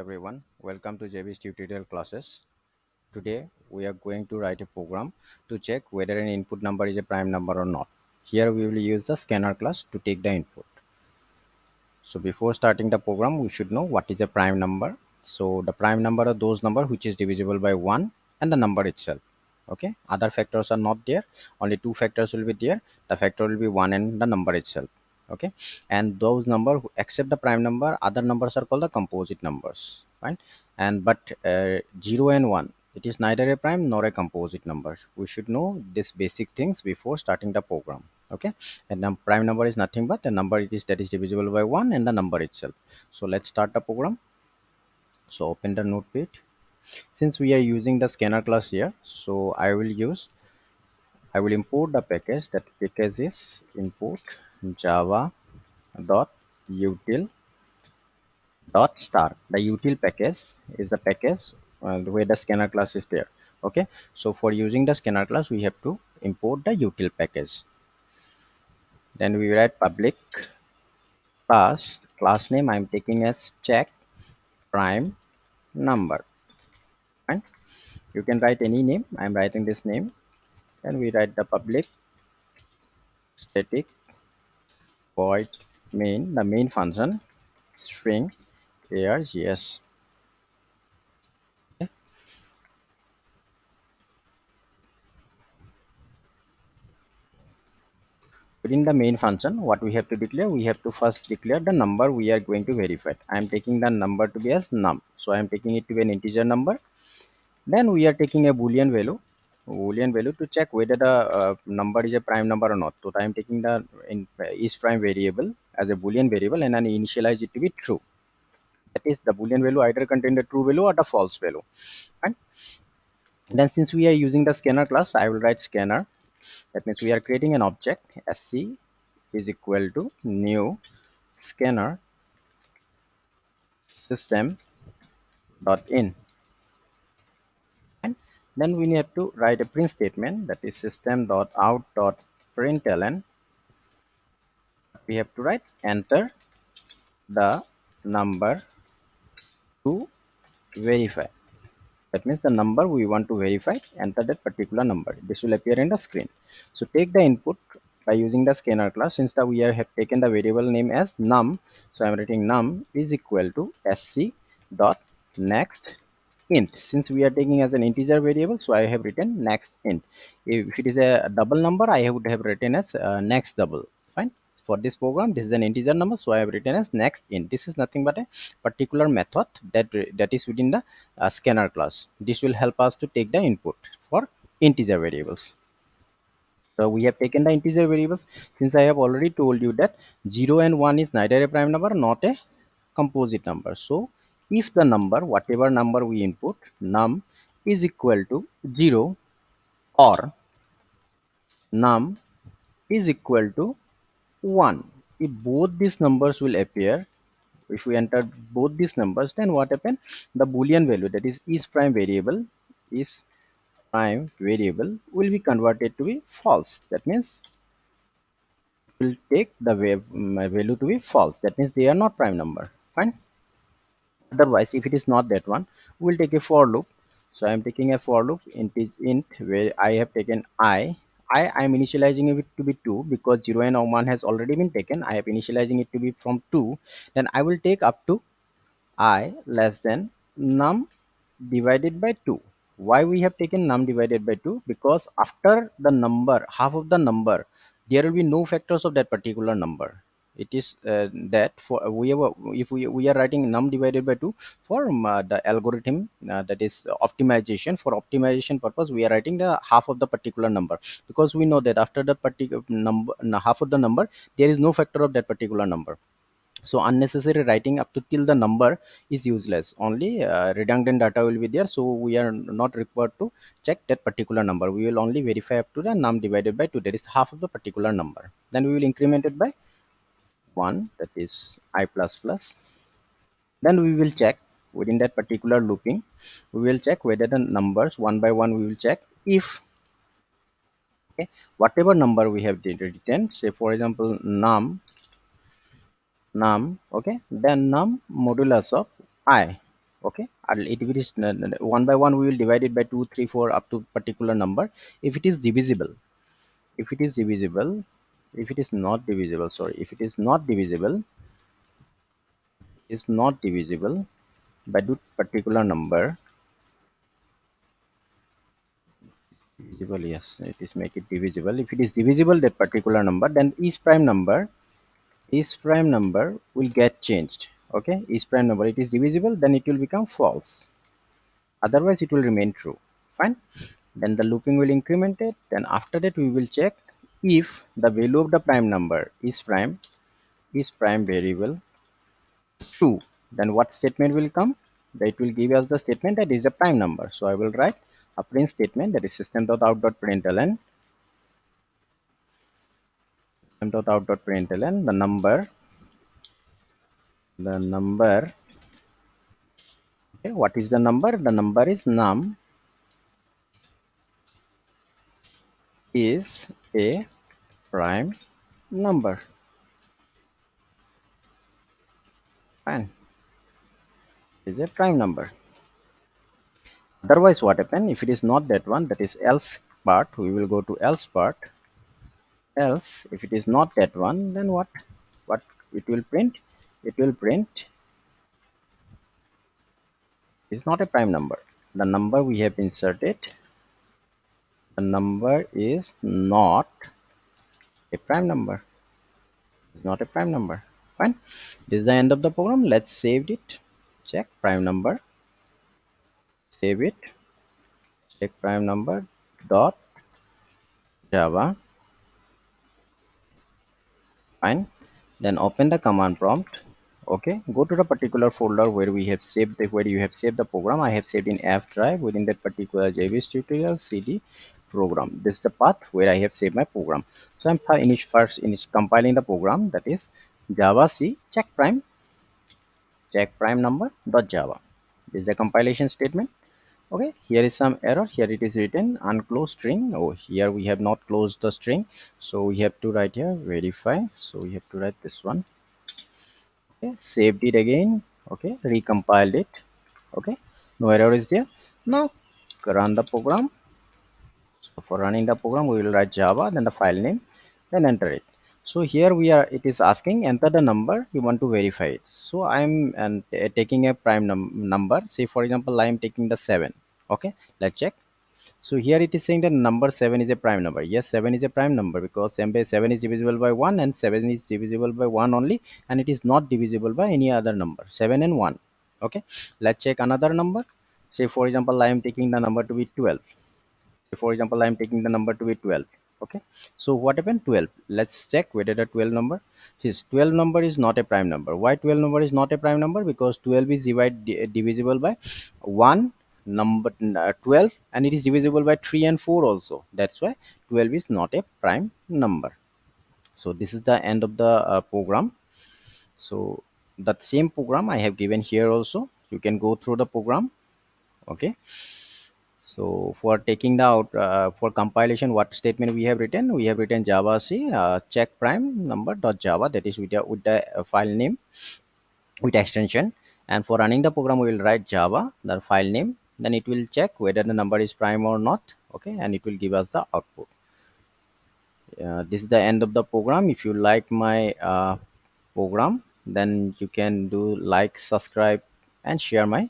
Everyone, welcome to JB's tutorial classes. Today we are going to write a program to check whether an input number is a prime number or not. Here we will use the scanner class to take the input. So before starting the program, we should know what is a prime number. So the prime number are those number which is divisible by 1 and the number itself. Okay, other factors are not there, only two factors will be there. The factor will be 1 and the number itself. Okay, and those number except the prime number, other numbers are called the composite numbers, right? And but 0 and 1, it is neither a prime nor a composite number. We should know these basic things before starting the program. Okay, and prime number is nothing but a number it is that is divisible by 1 and the number itself. So let's start the program. So open the notepad. Since we are using the scanner class here, so I will import the package. That package is import java dot util dot star. The util package is the package where the scanner class is there. Okay, so for using the scanner class we have to import the util package. Then we write public class name I'm taking as check prime number, and you can write any name. I'm writing this name. Then we write the public static void main, the main function string args. Okay. Within the main function, what we have to declare, we have to first declare the number we are going to verify. I'm taking the number to be as num, so I'm taking it to be an integer number. Then we are taking a boolean value to check whether the number is a prime number or not. So I'm taking the is prime variable as a boolean variable and then initialize it to be true. That is, the boolean value either contain the true value or the false value. And then since we are using the scanner class, I will write scanner. That means we are creating an object. Sc is equal to new scanner system dot in, and then we need to write a print statement, that is system dot out dot println. We have to write enter the number to verify. That means the number we want to verify, enter that particular number. This will appear in the screen. So take the input by using the scanner class. Since we have taken the variable name as num, so I'm writing num is equal to sc dot next int. Since we are taking as an integer variable, so I have written next int. If it is a double number, I would have written as next double. Fine. For this program, this is an integer number, so I have written as next int. This is nothing but a particular method that is within the scanner class. This will help us to take the input for integer variables. So we have taken the integer variables. Since I have already told you that 0 and 1 is neither a prime number not a composite number. So if the number, whatever number we input, num is equal to 0 or num is equal to 1, if both these numbers will appear, if we enter both these numbers, then what happen, the boolean value, that is prime variable, is prime variable will be converted to be false. That means will take the value to be false. That means they are not prime number. Fine. Otherwise, if it is not that one, we'll take a for loop. So I'm taking a for loop int where I have taken I'm initializing it to be 2 because 0 and 1 has already been taken. I am initializing it to be from 2. Then I will take up to I less than num divided by 2. Why we have taken num divided by 2? Because after the number, half of the number, there will be no factors of that particular number. It is that for we have if we are writing num divided by 2 for the algorithm, that is optimization. For optimization purpose, we are writing the half of the particular number, because we know that after the particular number, half of the number, there is no factor of that particular number. So unnecessary writing up to till the number is useless. Only redundant data will be there, so we are not required to check that particular number. We will only verify up to the num divided by 2, that is half of the particular number. Then we will increment it by 1, that is I plus plus. Then we will check within that particular looping, we will check whether the numbers one by one, we will check if, okay, whatever number we have written, say for example num, okay, then num modulus of I, Okay, and if it is one by one, we will divide it by 2, 3, 4 up to particular number. If it is divisible, if it is divisible, if it is not divisible, sorry, if it is not divisible, is not divisible by two particular number. Divisible, yes, it is make it divisible. If it is divisible that particular number, then each prime number will get changed. Okay, each prime number, it is divisible, then it will become false, otherwise it will remain true. Fine. Then the looping will increment it. Then after that we will check if the value of the prime number is prime variable is true. Then what statement will come? That will give us the statement that is a prime number. So I will write a print statement, that is system.out.println, system.out.println, the number. Okay, what is the number? The number is num is a prime number. Fine, is a prime number. Otherwise what happen? If it is not that one, that is else part, we will go to else part. Else, if it is not that one, then what it will print? It will print is not a prime number. The number we have inserted, the number is not a prime number. It's not a prime number. Fine. This is the end of the program. Let's save it. Check prime number. Save it. Check prime number dot Java. Fine. Then open the command prompt. Okay, go to the particular folder where we have saved where you have saved the program. I have saved in F drive. Within that particular JVS tutorial cd program, this is the path where I have saved my program. So I'm first compiling the program, that is java c check prime number dot java. This is the compilation statement. Okay, here is some error. Here it is written unclosed string. Oh, here we have not closed the string, so we have to write here verify. So we have to write this one. Okay, saved it again. Okay, recompiled it. Okay, no error is there. Now run the program. So for running the program, we will write java, then the file name, then enter it. So here it is asking enter the number you want to verify it. So I'm taking a prime number. Say for example I am taking the 7. Okay, let's check. So here it is saying that number 7 is a prime number. Yes, 7 is a prime number because 7 is divisible by 1 and 7 is divisible by 1 only, and it is not divisible by any other number. 7 and 1. Okay, let's check another number. Say for example I am taking the number to be 12. Say for example I am taking the number to be 12. Okay, so what happened? 12. Let's check whether the 12 number, this 12 number is not a prime number. Why 12 number is not a prime number? Because 12 is divisible by 1 number, 12, and it is divisible by 3 and 4 also. That's why 12 is not a prime number. So this is the end of the program. So that same program I have given here also. You can go through the program. Okay, so for taking the out for compilation, what statement we have written? We have written java c check prime number dot java, that is with the file name with extension. And for running the program, we will write java the file name. Then it will check whether the number is prime or not. Okay, and it will give us the output. This is the end of the program. If you like my program, then you can do like, subscribe, and share my